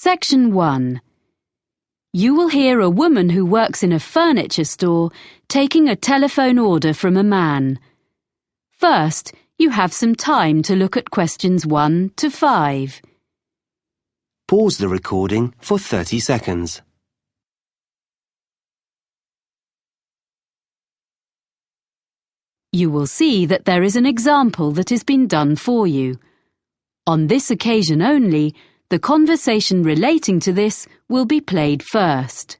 Section 1. You will hear a woman who works in a furniture store taking a telephone order from a man. First, you have some time to look at questions 1 to 5. Pause the recording for 30 seconds. You will see that there is an example that has been done for you. On this occasion only, the conversation relating to this will be played first.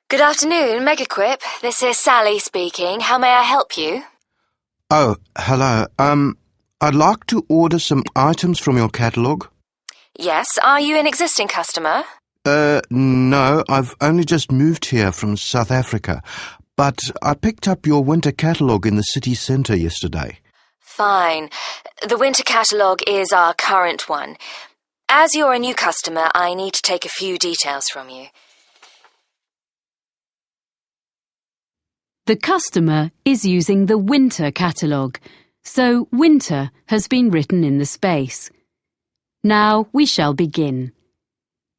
Good afternoon, Megaquip. This is Sally speaking. How may I help you? Oh, hello. I'd like to order some items from your catalogue. Yes, are you an existing customer? No, I've only just moved here from South Africa, but I picked up your winter catalogue in the city centre yesterday. Fine. The winter catalogue is our current one. As you're a new customer, I need to take a few details from you. The customer is using the winter catalogue, so winter has been written in the space. Now we shall begin.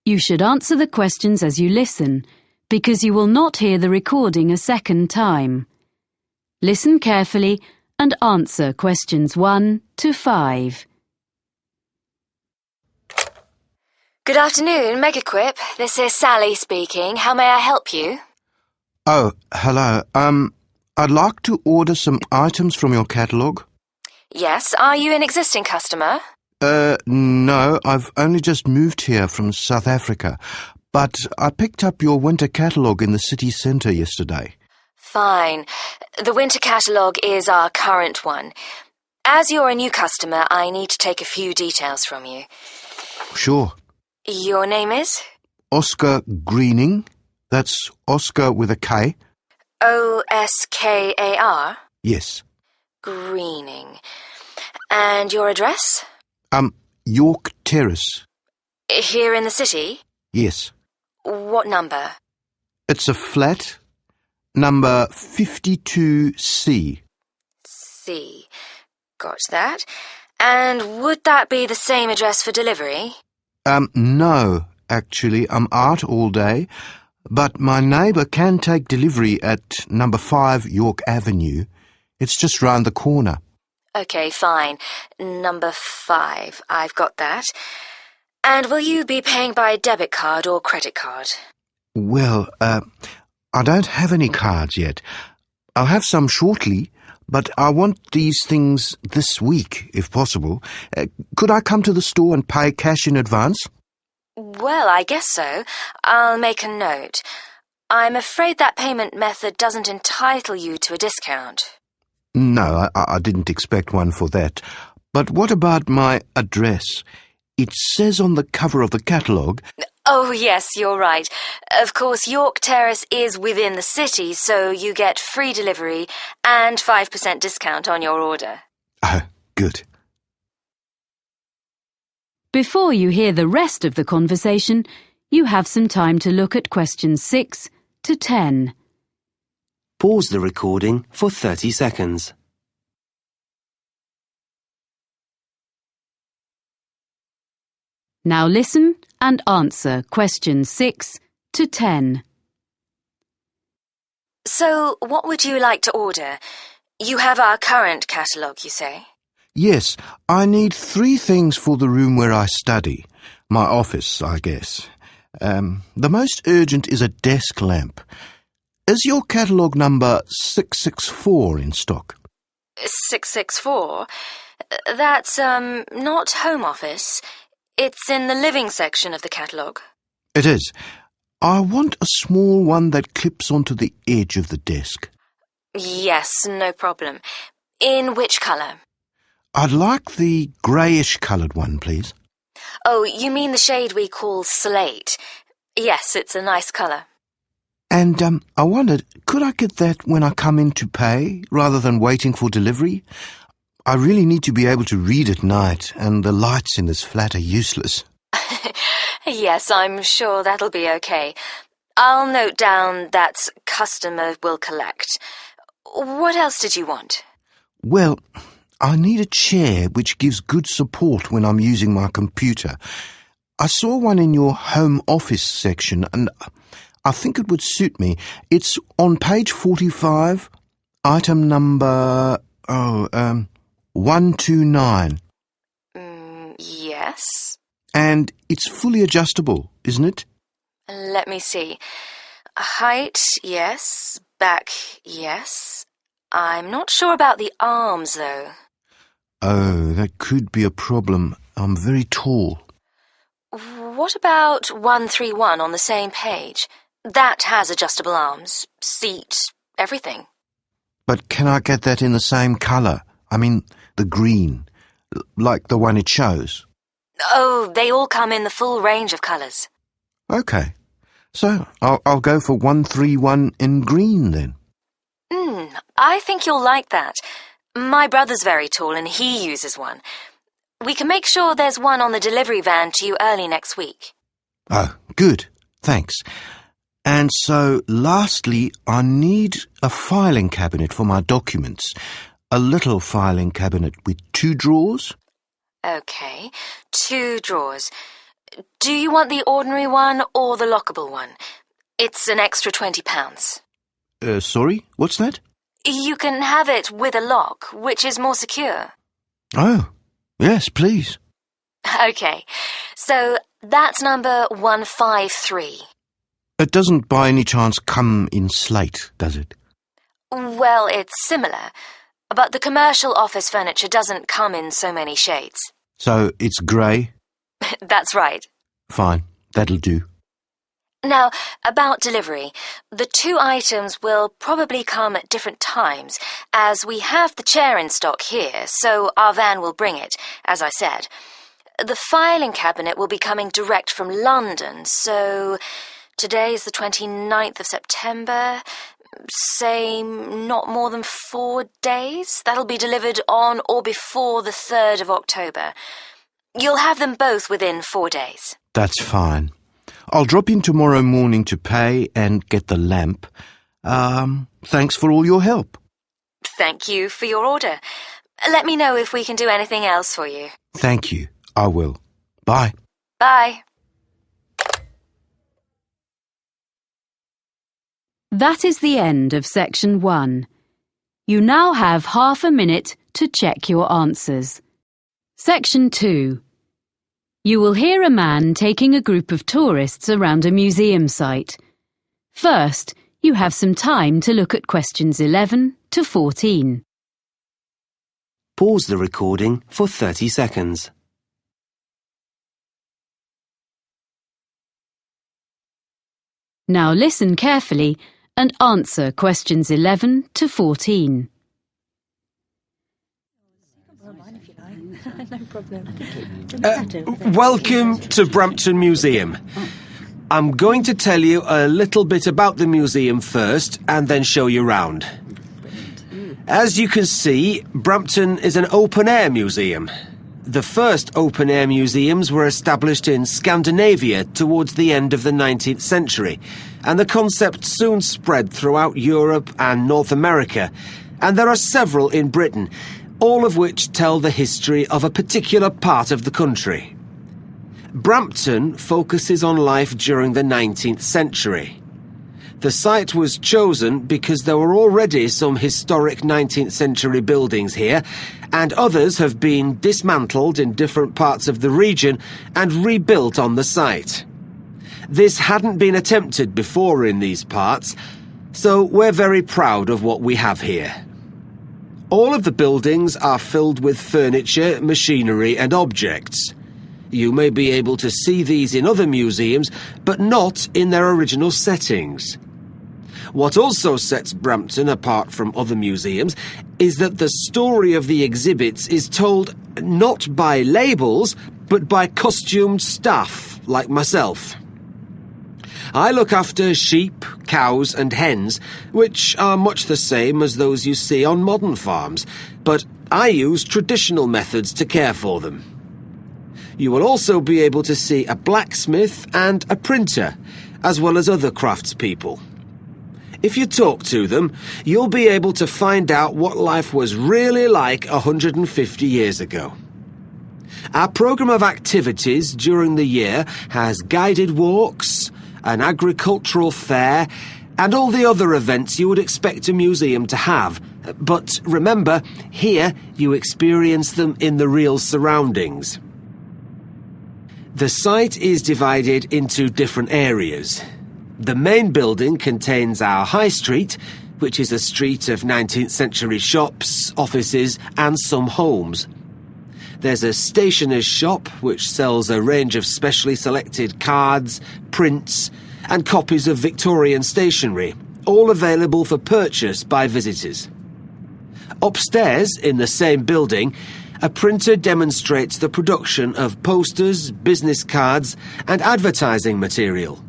You should answer the questions as you listen, because you will not hear the recording a second time. Listen carefully and answer questions 1 to 5. Good afternoon, Megaquip. This is Sally speaking. How may I help you? Oh, hello. I'd like to order some items from your catalogue. Yes, are you an existing customer? No, I've only just moved here from South Africa, but I picked up your winter catalogue in the city centre yesterday. Fine. The winter catalogue is our current one. As you're a new customer, I need to take a few details from you. Sure. Your name is? Oscar Greening. That's Oscar with a K. Oskar? Yes. Greening. And your address? York Terrace. Here in the city? Yes. What number? It's a flat, number 52C. C. Got that. And would that be the same address for delivery? No, actually, I'm out all day, but my neighbour can take delivery at number 5 York Avenue. It's just round the corner. Okay, fine. Number 5. I've got that. And will you be paying by debit card or credit card? Well, I don't have any cards yet. I'll have some shortly, but I want these things this week, if possible. Could I come to the store and pay cash in advance? Well, I guess so. I'll make a note. I'm afraid that payment method doesn't entitle you to a discount. No, I didn't expect one for that. But what about my address? It says on the cover of the catalogue... Oh, yes, you're right. Of course, York Terrace is within the city, so you get free delivery and 5% discount on your order. Oh, good. Before you hear the rest of the conversation, you have some time to look at questions 6 to 10. Pause the recording for 30 seconds. Now listen and answer questions 6 to 10. So, what would you like to order? You have our current catalogue, you say? Yes, I need 3 things for the room where I study. My office, I guess. The most urgent is a desk lamp. Is your catalogue number 664 in stock? 664? That's, not home office. It's in the living section of the catalogue. It is. I want a small one that clips onto the edge of the desk. Yes, no problem. In which colour? I'd like the greyish-coloured one, please. Oh, you mean the shade we call slate. Yes, it's a nice colour. And I wondered, could I get that when I come in to pay, rather than waiting for delivery? I really need to be able to read at night, and the lights in this flat are useless. Yes, I'm sure that'll be okay. I'll note down that customer will collect. What else did you want? Well, I need a chair which gives good support when I'm using my computer. I saw one in your home office section and I think it would suit me. It's on page 45, item number 129. Yes. And it's fully adjustable, isn't it? Let me see. Height, yes. Back, yes. I'm not sure about the arms, though. Oh, that could be a problem. I'm very tall. What about 131 on the same page? That has adjustable arms, seat, everything. But can I get that in the same colour? I mean, the green, like the one it shows. Oh, they all come in the full range of colours. OK. So I'll go for 131 in green then. I think you'll like that. My brother's very tall and he uses one. We can make sure there's one on the delivery van to you early next week. Oh, good. Thanks. And so, lastly, I need a filing cabinet for my documents. A little filing cabinet with 2 drawers. OK, 2 drawers. Do you want the ordinary one or the lockable one? It's an extra £20. Sorry, what's that? You can have it with a lock, which is more secure. Oh, yes, please. OK, so that's number 153. It doesn't by any chance come in slate, does it? Well, it's similar, but the commercial office furniture doesn't come in so many shades. So it's grey? That's right. Fine, that'll do. Now, about delivery, the 2 items will probably come at different times, as we have the chair in stock here, so our van will bring it, as I said. The filing cabinet will be coming direct from London, so today is the 29th of September. Say not more than 4 days. That'll be delivered on or before the 3rd of October. You'll have them both within 4 days. That's fine. I'll drop in tomorrow morning to pay and get the lamp. Thanks for all your help. Thank you for your order. Let me know if we can do anything else for you. Thank you. I will. Bye. Bye. That is the end of section 1. You now have half a minute to check your answers. Section 2. You will hear a man taking a group of tourists around a museum site. First, you have some time to look at questions 11 to 14. Pause the recording for 30 seconds. Now listen carefully and answer questions 11 to 14. Welcome to Brampton Museum. I'm going to tell you a little bit about the museum first and then show you round. As you can see, Brampton is an open-air museum. The first open-air museums were established in Scandinavia towards the end of the 19th century, and the concept soon spread throughout Europe and North America, and there are several in Britain, all of which tell the history of a particular part of the country. Brampton focuses on life during the 19th century. The site was chosen because there were already some historic 19th century buildings here, and others have been dismantled in different parts of the region and rebuilt on the site. This hadn't been attempted before in these parts, so we're very proud of what we have here. All of the buildings are filled with furniture, machinery and objects. You may be able to see these in other museums, but not in their original settings. What also sets Brampton apart from other museums is that the story of the exhibits is told not by labels, but by costumed staff like myself. I look after sheep, cows and hens, which are much the same as those you see on modern farms, but I use traditional methods to care for them. You will also be able to see a blacksmith and a printer, as well as other craftspeople. If you talk to them, you'll be able to find out what life was really like 150 years ago. Our programme of activities during the year has guided walks, an agricultural fair, and all the other events you would expect a museum to have. But remember, here you experience them in the real surroundings. The site is divided into different areas. The main building contains our High Street, which is a street of 19th century shops, offices and some homes. There's a stationer's shop which sells a range of specially selected cards, prints and copies of Victorian stationery, all available for purchase by visitors. Upstairs, in the same building, a printer demonstrates the production of posters, business cards and advertising material.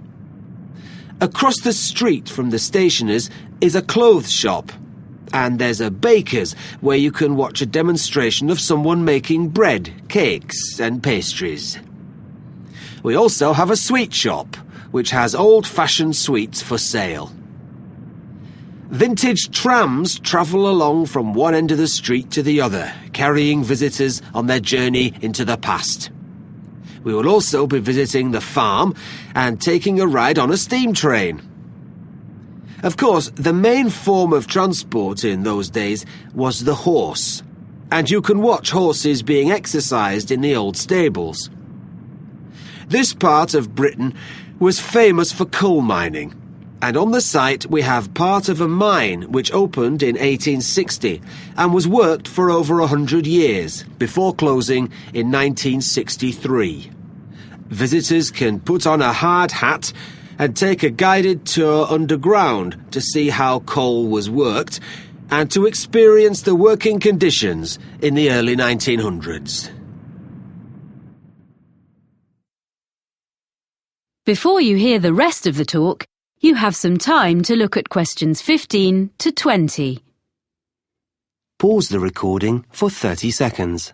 Across the street from the stationer's is a clothes shop, and there's a baker's where you can watch a demonstration of someone making bread, cakes and pastries. We also have a sweet shop, which has old-fashioned sweets for sale. Vintage trams travel along from one end of the street to the other, carrying visitors on their journey into the past. We will also be visiting the farm and taking a ride on a steam train. Of course, the main form of transport in those days was the horse, and you can watch horses being exercised in the old stables. This part of Britain was famous for coal mining, and on the site we have part of a mine which opened in 1860 and was worked for over 100 years before closing in 1963. Visitors can put on a hard hat and take a guided tour underground to see how coal was worked and to experience the working conditions in the early 1900s. Before you hear the rest of the talk, you have some time to look at questions 15 to 20. Pause the recording for 30 seconds.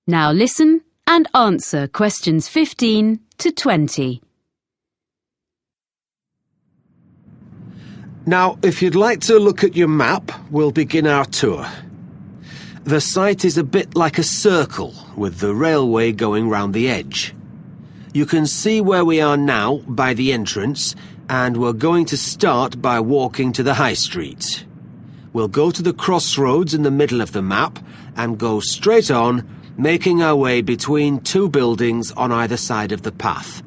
Now listen and answer questions 15 to 20. Now, if you'd like to look at your map, we'll begin our tour. The site is a bit like a circle, with the railway going round the edge. You can see where we are now by the entrance, and we're going to start by walking to the High Street. We'll go to the crossroads in the middle of the map and go straight on, making our way between two buildings on either side of the path.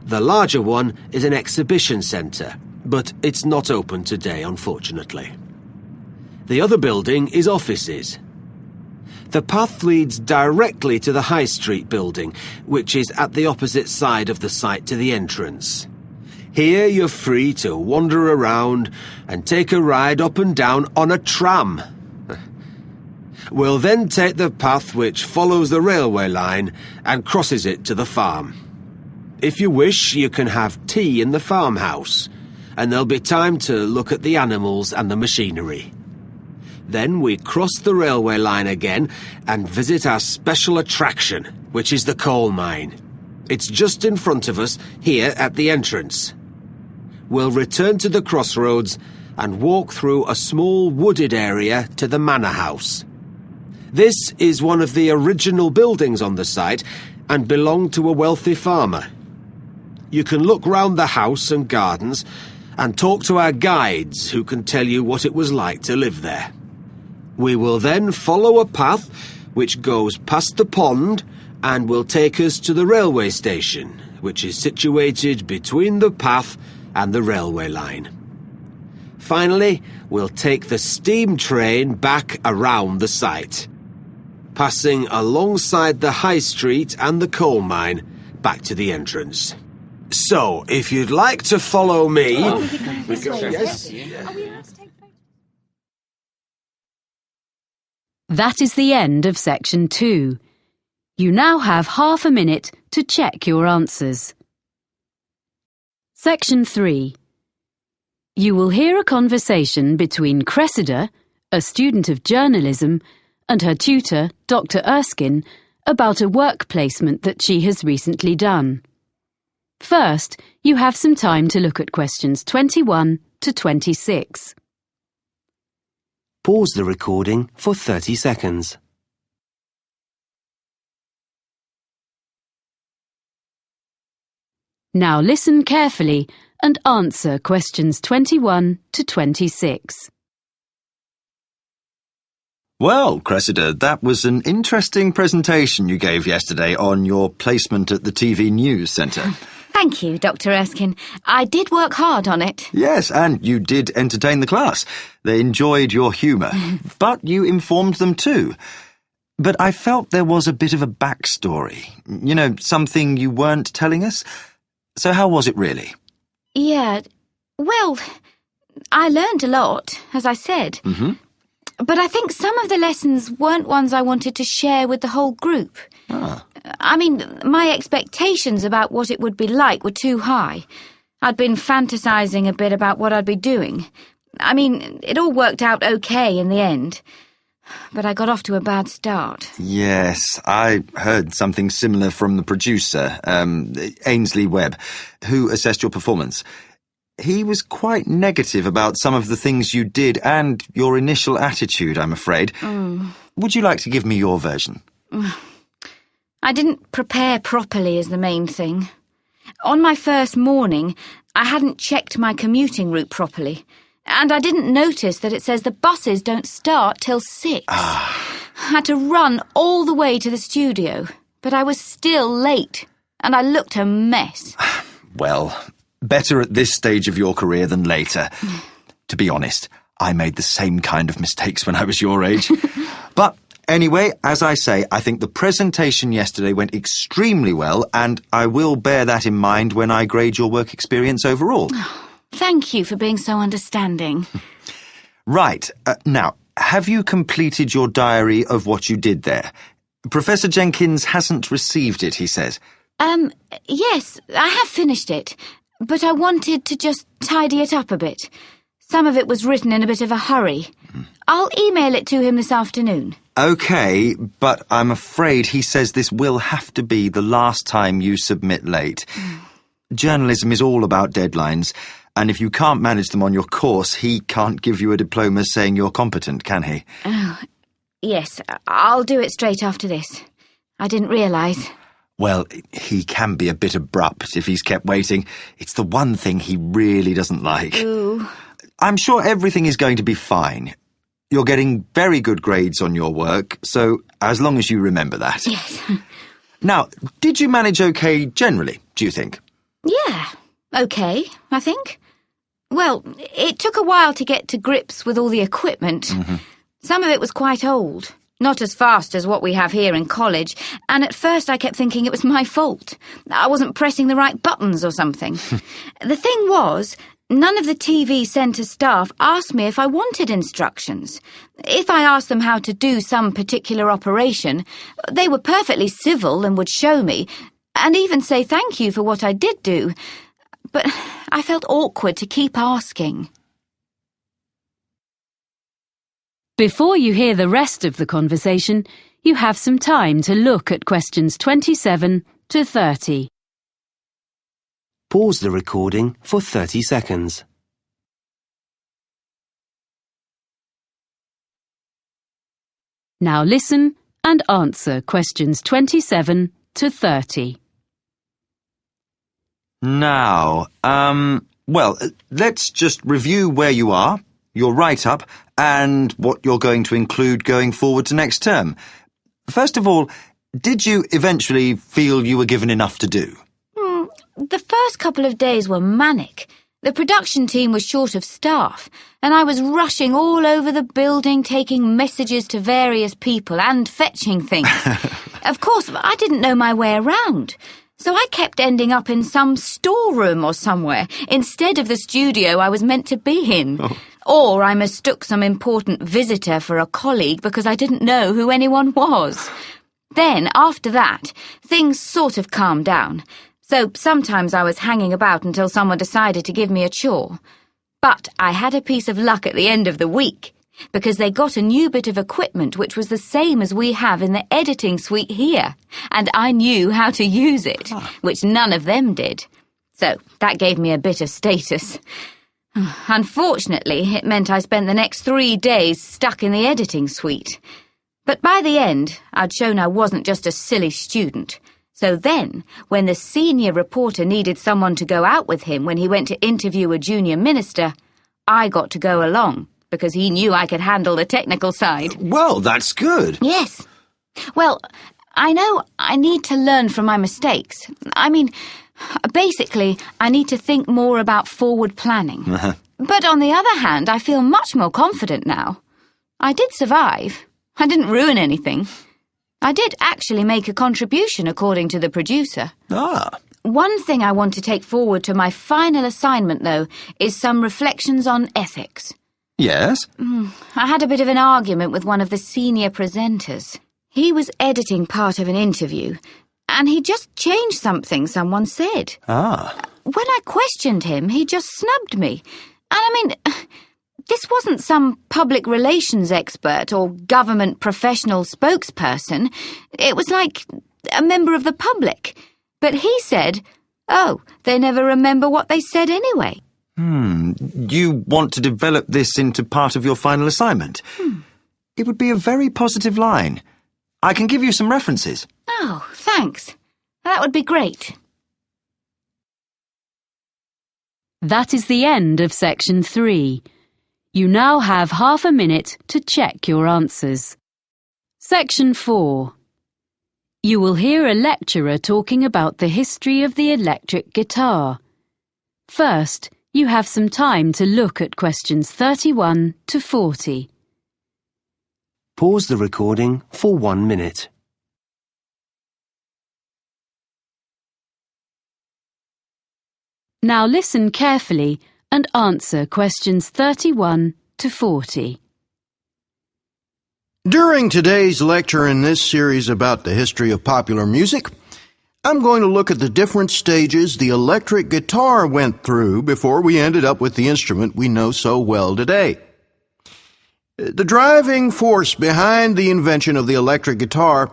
The larger one is an exhibition centre, but it's not open today, unfortunately. The other building is offices. The path leads directly to the High Street building, which is at the opposite side of the site to the entrance. Here you're free to wander around and take a ride up and down on a tram. We'll then take the path which follows the railway line and crosses it to the farm. If you wish, you can have tea in the farmhouse, and there'll be time to look at the animals and the machinery. Then we cross the railway line again and visit our special attraction, which is the coal mine. It's just in front of us, here at the entrance. We'll return to the crossroads and walk through a small wooded area to the manor house. This is one of the original buildings on the site and belonged to a wealthy farmer. You can look round the house and gardens and talk to our guides who can tell you what it was like to live there. We will then follow a path which goes past the pond and will take us to the railway station, which is situated between the path and the railway line. Finally, we'll take the steam train back around the site, passing alongside the High Street and the coal mine back to the entrance. So, if you'd like to follow me... That is the end of section 2. You now have half a minute to check your answers. Section 3. You will hear a conversation between Cressida, a student of journalism, and her tutor, Dr. Erskine, about a work placement that she has recently done. First, you have some time to look at questions 21 to 26. Pause the recording for 30 seconds. Now listen carefully and answer questions 21 to 26. Well, Cressida, that was an interesting presentation you gave yesterday on your placement at the TV News Centre. Thank you, Dr. Erskine. I did work hard on it. Yes, and you did entertain the class. They enjoyed your humour, but you informed them too. But I felt there was a bit of a backstory. You know, something you weren't telling us. So how was it really? Yeah, well, I learned a lot, as I said. Mm-hmm. But I think some of the lessons weren't ones I wanted to share with the whole group. Ah. I mean, my expectations about what it would be like were too high. I'd been fantasizing a bit about what I'd be doing. I mean, it all worked out okay in the end. But I got off to a bad start. Yes, I heard something similar from the producer, Ainsley Webb, who assessed your performance. He was quite negative about some of the things you did and your initial attitude, I'm afraid. Would you like to give me your version? I didn't prepare properly is the main thing. On my first morning, I hadn't checked my commuting route properly. And I didn't notice that it says the buses don't start till 6. I had to run all the way to the studio, but I was still late, and I looked a mess. Well, better at this stage of your career than later. To be honest, I made the same kind of mistakes when I was your age. But anyway, as I say, I think the presentation yesterday went extremely well, and I will bear that in mind when I grade your work experience overall. Thank you for being so understanding. Right. Now, have you completed your diary of what you did there? Professor Jenkins hasn't received it, he says. Yes, I have finished it, but I wanted to just tidy it up a bit. Some of it was written in a bit of a hurry. I'll email it to him this afternoon. OK, but I'm afraid he says this will have to be the last time you submit late. Journalism is all about deadlines. And if you can't manage them on your course, he can't give you a diploma saying you're competent, can he? Oh, yes, I'll do it straight after this. I didn't realise. Well, he can be a bit abrupt if he's kept waiting. It's the one thing he really doesn't like. Ooh. I'm sure everything is going to be fine. You're getting very good grades on your work, so as long as you remember that. Yes. Now, did you manage okay generally, do you think? Yeah, okay, I think. Well, it took a while to get to grips with all the equipment. Some of it was quite old, not as fast as what we have here in college, and at first I kept thinking it was my fault. I wasn't pressing the right buttons or something. The thing was, none of the TV centre staff asked me if I wanted instructions. If I asked them how to do some particular operation, they were perfectly civil and would show me, and even say thank you for what I did do. But I felt awkward to keep asking. Before you hear the rest of the conversation, you have some time to look at questions 27 to 30. Pause the recording for 30 seconds. Now listen and answer questions 27 to 30. Now, well, let's just review where you are, your write-up, and what you're going to include going forward to next term. First of all, did you eventually feel you were given enough to do? The first couple of days were manic. The production team was short of staff, and I was rushing all over the building, taking messages to various people and fetching things. Of course, I didn't know my way around. So I kept ending up in some storeroom or somewhere, instead of the studio I was meant to be in. Or I mistook some important visitor for a colleague because I didn't know who anyone was. Then, after that, things sort of calmed down. So sometimes I was hanging about until someone decided to give me a chore. But I had a piece of luck at the end of the week, because they got a new bit of equipment which was the same as we have in the editing suite here, and I knew how to use it, which none of them did. so that gave me a bit of status. Unfortunately, it meant I spent the next 3 days stuck in the editing suite. But by the end, I'd shown I wasn't just a silly student. So then, when the senior reporter needed someone to go out with him when he went to interview a junior minister, I got to go along, because he knew I could handle the technical side. Well, that's good. Yes. Well, I know I need to learn from my mistakes. I mean, basically, I need to think more about forward planning. But on the other hand, I feel much more confident now. I did survive. I didn't ruin anything. I did actually make a contribution, according to the producer. Ah. One thing I want to take forward to my final assignment, though, is some reflections on ethics. Yes? I had a bit of an argument with one of the senior presenters. He was editing part of an interview, and he just changed something someone said. Ah. When I questioned him, he just snubbed me. And I mean, this wasn't some public relations expert or government professional spokesperson. It was like a member of the public. But he said, oh, they never remember what they said anyway. You want to develop this into part of your final assignment? It would be a very positive line. I can give you some references. Oh, thanks. That would be great. That is the end of section 3. You now have half a minute to check your answers. Section 4. You will hear a lecturer talking about the history of the electric guitar. First, you have some time to look at questions 31 to 40. Pause the recording for 1 minute. Now listen carefully and answer questions 31 to 40. During today's lecture in this series about the history of popular music, I'm going to look at the different stages the electric guitar went through before we ended up with the instrument we know so well today. The driving force behind the invention of the electric guitar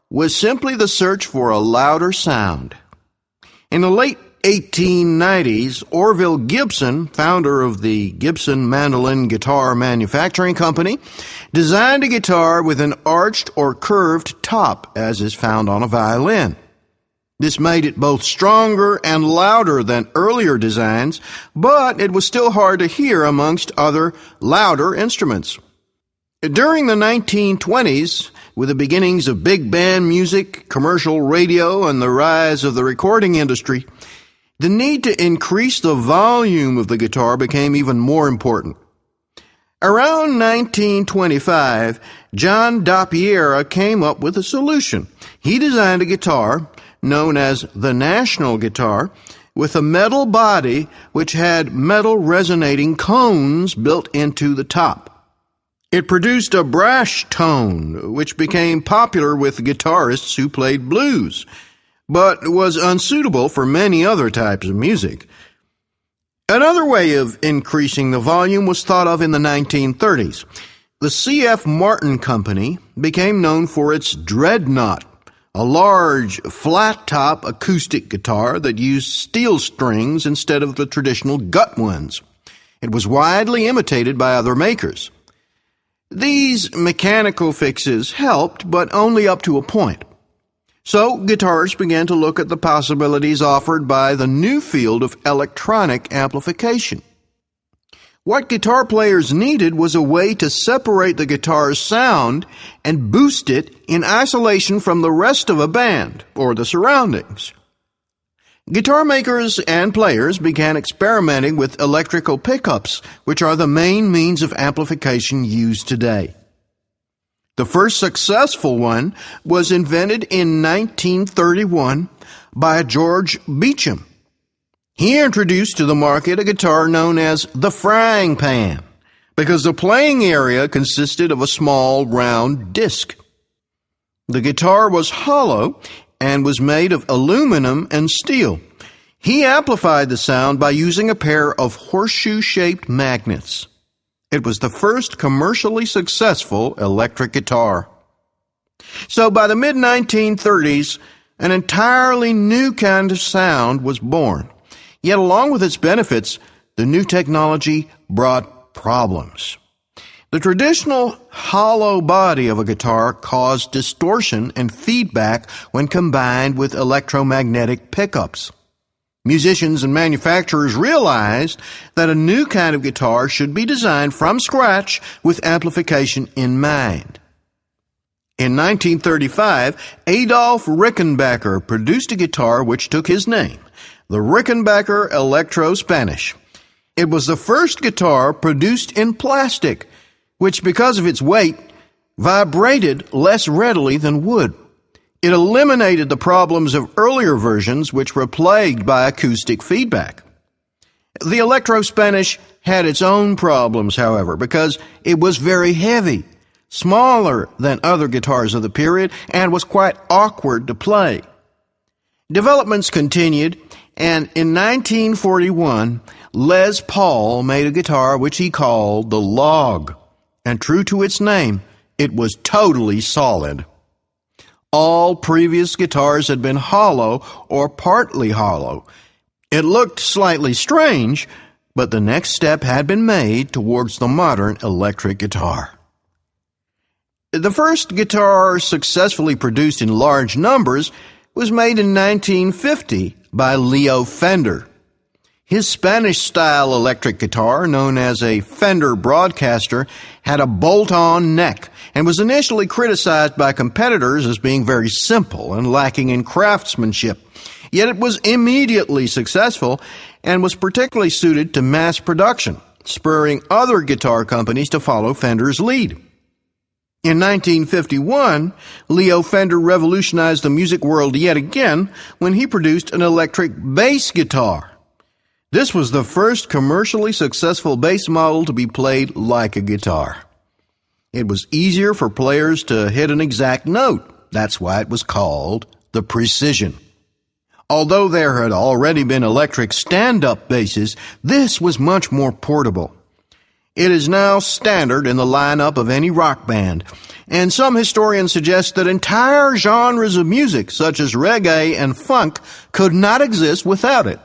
was simply the search for a louder sound. In the late 1890s, Orville Gibson, founder of the Gibson Mandolin Guitar Manufacturing Company, designed a guitar with an arched or curved top, as is found on a violin. This made it both stronger and louder than earlier designs, but it was still hard to hear amongst other louder instruments. During the 1920s, with the beginnings of big band music, commercial radio, and the rise of the recording industry, the need to increase the volume of the guitar became even more important. Around 1925, John Dappiera came up with a solution. He designed a guitar known as the National Guitar, with a metal body which had metal resonating cones built into the top. It produced a brash tone, which became popular with guitarists who played blues, but was unsuitable for many other types of music. Another way of increasing the volume was thought of in the 1930s. The C.F. Martin Company became known for its Dreadnought, a large, flat-top acoustic guitar that used steel strings instead of the traditional gut ones. It was widely imitated by other makers. These mechanical fixes helped, but only up to a point. So guitarists began to look at the possibilities offered by the new field of electronic amplification. What guitar players needed was a way to separate the guitar's sound and boost it in isolation from the rest of a band or the surroundings. Guitar makers and players began experimenting with electrical pickups, which are the main means of amplification used today. The first successful one was invented in 1931 by George Beecham. He introduced to the market a guitar known as the frying pan, because the playing area consisted of a small round disc. The guitar was hollow and was made of aluminum and steel. He amplified the sound by using a pair of horseshoe-shaped magnets. It was the first commercially successful electric guitar. So by the mid-1930s, an entirely new kind of sound was born. Yet along with its benefits, the new technology brought problems. The traditional hollow body of a guitar caused distortion and feedback when combined with electromagnetic pickups. Musicians and manufacturers realized that a new kind of guitar should be designed from scratch with amplification in mind. In 1935, Adolf Rickenbacker produced a guitar which took his name, the Rickenbacker Electro-Spanish. It was the first guitar produced in plastic, which, because of its weight, vibrated less readily than wood. It eliminated the problems of earlier versions, which were plagued by acoustic feedback. The Electro-Spanish had its own problems, however, because it was very heavy, smaller than other guitars of the period, and was quite awkward to play. Developments continued, and in 1941, Les Paul made a guitar which he called the Log. And true to its name, it was totally solid. All previous guitars had been hollow or partly hollow. It looked slightly strange, but the next step had been made towards the modern electric guitar. The first guitar successfully produced in large numbers was made in 1950 by Leo Fender. His Spanish-style electric guitar, known as a Fender Broadcaster, had a bolt-on neck and was initially criticized by competitors as being very simple and lacking in craftsmanship. Yet it was immediately successful and was particularly suited to mass production, spurring other guitar companies to follow Fender's lead. In 1951, Leo Fender revolutionized the music world yet again when he produced an electric bass guitar. This was the first commercially successful bass model to be played like a guitar. It was easier for players to hit an exact note. That's why it was called the Precision. Although there had already been electric stand-up basses, this was much more portable. It is now standard in the lineup of any rock band, and some historians suggest that entire genres of music, such as reggae and funk, could not exist without it.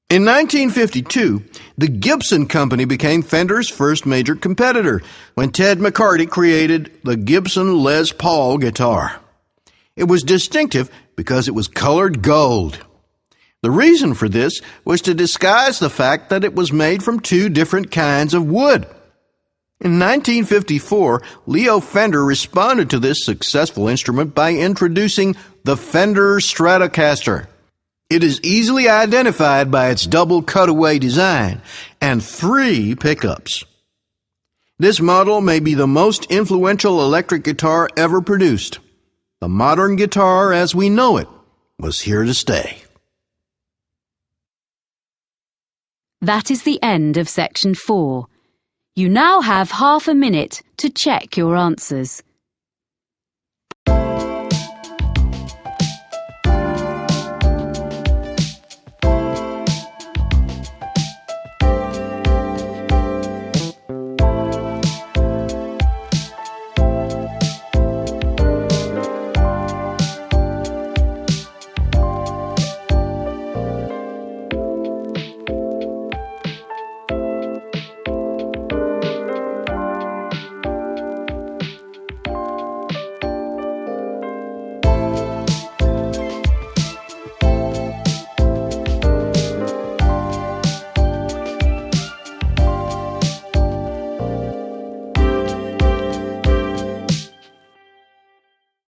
In 1952, the Gibson Company became Fender's first major competitor when Ted McCarty created the Gibson Les Paul guitar. It was distinctive because it was colored gold. The reason for this was to disguise the fact that it was made from two different kinds of wood. In 1954, Leo Fender responded to this successful instrument by introducing the Fender Stratocaster. It is easily identified by its double cutaway design and 3 pickups. This model may be the most influential electric guitar ever produced. The modern guitar as we know it was here to stay. That is the end of section 4. You now have half a minute to check your answers.